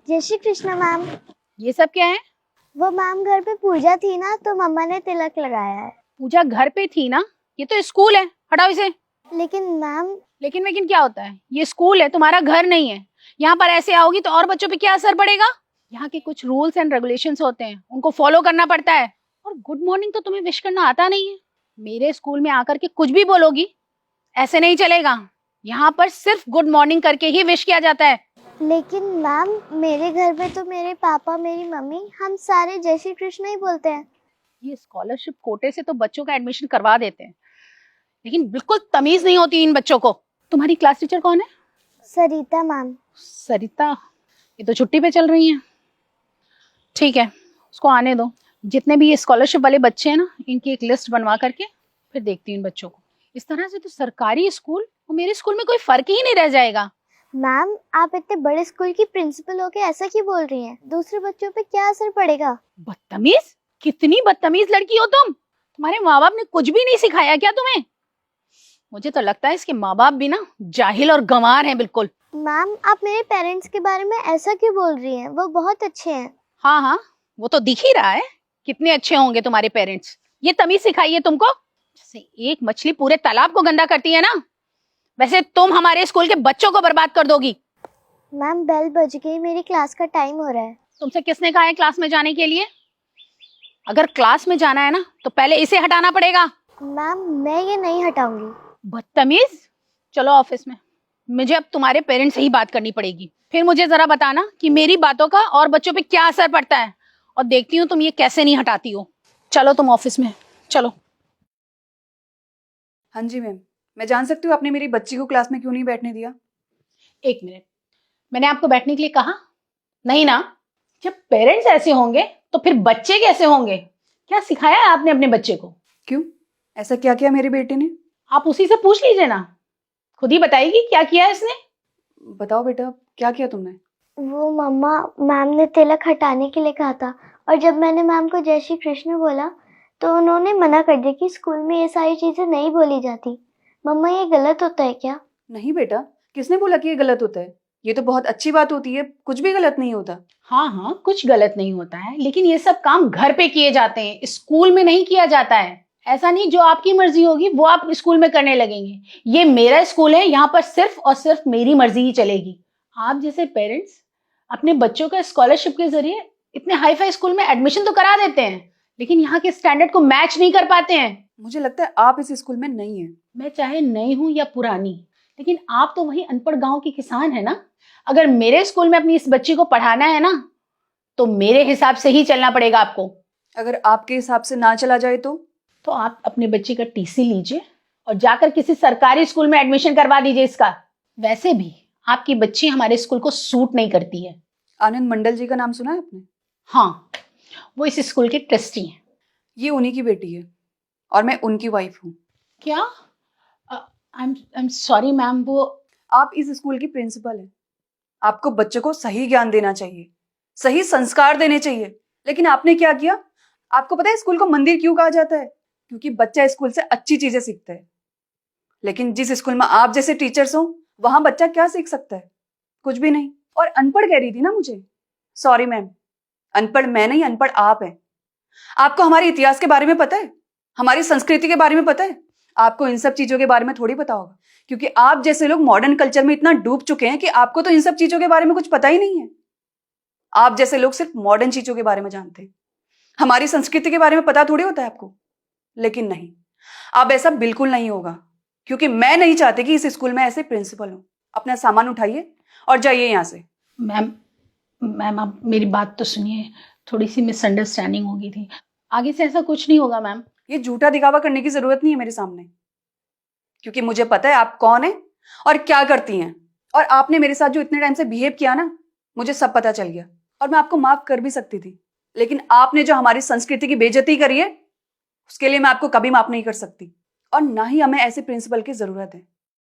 जय श्री कृष्ण मैम। ये सब क्या है? वो मैम घर पे पूजा थी ना तो मम्मा ने तिलक लगाया है। पूजा घर पे थी ना, ये तो स्कूल है, हटाओ इसे। लेकिन मैम। लेकिन क्या होता है? ये स्कूल है, तुम्हारा घर नहीं है। यहाँ पर ऐसे आओगी तो और बच्चों पे क्या असर पड़ेगा? यहाँ के कुछ रूल्स एंड रेगुलेशंस होते हैं, उनको फॉलो करना पड़ता है। और गुड मॉर्निंग तो तुम्हें विश करना आता नहीं है। मेरे स्कूल में आकर के कुछ भी बोलोगी, ऐसे नहीं चलेगा। यहाँ पर सिर्फ गुड मॉर्निंग करके ही विश किया जाता है। लेकिन मैम मेरे घर पे तो मेरे पापा मेरी मम्मी हम सारे जय श्री कृष्ण ही बोलते हैं। ये स्कॉलरशिप कोटे से तो बच्चों का एडमिशन करवा देते हैं, लेकिन बिल्कुल तमीज नहीं होती इन बच्चों को। तुम्हारी क्लास टीचर कौन है? सरिता मैम। सरिता? ये तो छुट्टी पे चल रही हैं। ठीक है, उसको आने दो। जितने भी ये स्कॉलरशिप वाले बच्चे हैं ना, इनकी एक लिस्ट बनवा करके फिर देखती हूँ इन बच्चों को। इस तरह से तो सरकारी स्कूल और मेरे स्कूल में कोई फर्क ही नहीं रह जाएगा। मैम आप इतने बड़े स्कूल की प्रिंसिपल होके ऐसा क्यों बोल रही हैं? दूसरे बच्चों पे क्या असर पड़ेगा? बदतमीज! कितनी बदतमीज लड़की हो तुम। तुम्हारे माँ बाप ने कुछ भी नहीं सिखाया क्या तुम्हें? मुझे तो लगता है इसके माँ बाप भी ना जाहिल और गंवार हैं बिल्कुल। मैम आप मेरे पेरेंट्स के बारे में ऐसा क्यों बोल रही हैं? वो बहुत अच्छे हैं। हाँ हाँ, वो तो दिख ही रहा है कितने अच्छे होंगे तुम्हारे पेरेंट्स। ये तमीज सिखाई है तुमको? जैसे एक मछली पूरे तालाब को गंदा करती है ना, वैसे तुम हमारे स्कूल के बच्चों को बर्बाद कर दोगी। मैम बेल बज गई, मेरी क्लास का टाइम हो रहा है। तुमसे किसने कहा है क्लास में जाने के लिए? अगर क्लास में जाना है ना तो पहले इसे हटाना पड़ेगा। मैम मैं ये नहीं हटाऊंगी। बदतमीज! चलो ऑफिस में, मुझे अब तुम्हारे पेरेंट्स से ही बात करनी पड़ेगी। फिर मुझे जरा बताना कि मेरी बातों का और बच्चों पे क्या असर पड़ता है, और देखती हूँ तुम ये कैसे नहीं हटाती हो। चलो तुम ऑफिस में चलो। हाँ जी मैम, मैं जान सकती हूँ आपने मेरी बच्ची को क्लास में क्यों नहीं बैठने दिया? एक मिनट, मैंने आपको बैठने के लिए कहा नहीं ना? जब पेरेंट्स ऐसे होंगे तो फिर बच्चे कैसे होंगे? क्या सिखाया है आपने अपने बच्चे को? क्यों, ऐसा क्या किया मेरे बेटे ने? आप उसी से पूछ लीजिए ना, खुद ही बताएगी क्या किया है इसने। बताओ बेटा, क्या किया तुमने? वो मम्मा, मैम ने तिलक हटाने के लिए कहा था और जब मैंने मैम को जय श्री कृष्ण बोला तो उन्होंने मना कर दिया कि स्कूल में ये सारी चीजें नहीं बोली जाती। मम्मा ये गलत होता है क्या? नहीं बेटा, किसने बोला कि ये गलत होता है? ये तो बहुत अच्छी बात होती है, कुछ भी गलत नहीं होता। हाँ हाँ, कुछ गलत नहीं होता है, लेकिन ये सब काम घर पे किए जाते हैं, स्कूल में नहीं किया जाता है। ऐसा नहीं जो आपकी मर्जी होगी वो आप स्कूल में करने लगेंगे। ये मेरा स्कूल है, यहाँ पर सिर्फ और सिर्फ मेरी मर्जी ही चलेगी। आप जैसे पेरेंट्स अपने बच्चों का स्कॉलरशिप के जरिए इतने हाई फाई स्कूल में एडमिशन तो करा देते हैं, लेकिन यहाँ के स्टैंडर्ड को मैच नहीं कर पाते हैं। मुझे लगता है आप इस स्कूल में नहीं है। मैं चाहे नई हूं या पुरानी, लेकिन आप तो वही अनपढ़ गांव के किसान है ना। अगर मेरे स्कूल में अपनी इस बच्ची को पढ़ाना है ना, तो मेरे हिसाब से ही चलना पड़ेगा आपको। अगर आपके हिसाब से ना चला जाए तो आप अपने बच्चे का टीसी लीजिए और जाकर किसी सरकारी स्कूल में एडमिशन करवा दीजिए इसका। वैसे भी आपकी बच्ची हमारे स्कूल को सूट नहीं करती है। आनंद मंडल जी का नाम सुना है आपने? हाँ, वो इस स्कूल के ट्रस्टी हैं। ये उन्हीं की बेटी है और मैं उनकी वाइफ हूँ। क्या? आई एम सॉरी मैम, वो आप इस स्कूल की प्रिंसिपल हैं। आपको बच्चों को सही ज्ञान देना चाहिए, सही संस्कार देने चाहिए, लेकिन आपने क्या किया? आपको पता है स्कूल को मंदिर क्यों कहा जाता है? क्योंकि बच्चा स्कूल से अच्छी चीजें सीखता है। लेकिन जिस स्कूल में आप जैसे टीचर्स हो वहां बच्चा क्या सीख सकता है? कुछ भी नहीं। और अनपढ़ कह रही थी ना मुझे? सॉरी मैम, अनपढ़ मैं नहीं, अनपढ़ आप हैं। आपको हमारे इतिहास के बारे में पता है, हमारी संस्कृति के बारे में पता है? आपको इन सब चीजों के बारे में थोड़ी पता होगा, क्योंकि आप जैसे लोग मॉडर्न कल्चर में इतना डूब चुके हैं कि आपको तो इन सब चीजों के बारे में कुछ पता ही नहीं है। आप जैसे लोग सिर्फ मॉडर्न चीजों के बारे में जानते हैं, हमारी संस्कृति के बारे में पता थोड़ी होता है आपको। लेकिन नहीं, अब ऐसा बिल्कुल नहीं होगा, क्योंकि मैं नहीं चाहती कि इस स्कूल में ऐसे प्रिंसिपल हो। अपना सामान उठाइए और जाइए यहाँ से। मैम आप मेरी बात तो सुनिए, थोड़ी सी मिसअंडरस्टैंडिंग हो गई थी, आगे से ऐसा कुछ नहीं होगा मैम। ये झूठा दिखावा करने की जरूरत नहीं है मेरे सामने, क्योंकि मुझे पता है आप कौन है और क्या करती हैं। और आपने मेरे साथ जो इतने टाइम से बिहेव किया ना, मुझे सब पता चल गया। और मैं आपको माफ कर भी सकती थी, लेकिन आपने जो हमारी संस्कृति की बेइज्जती करी है, उसके लिए मैं आपको कभी माफ नहीं कर सकती। और ना ही हमें ऐसे प्रिंसिपल की जरूरत है।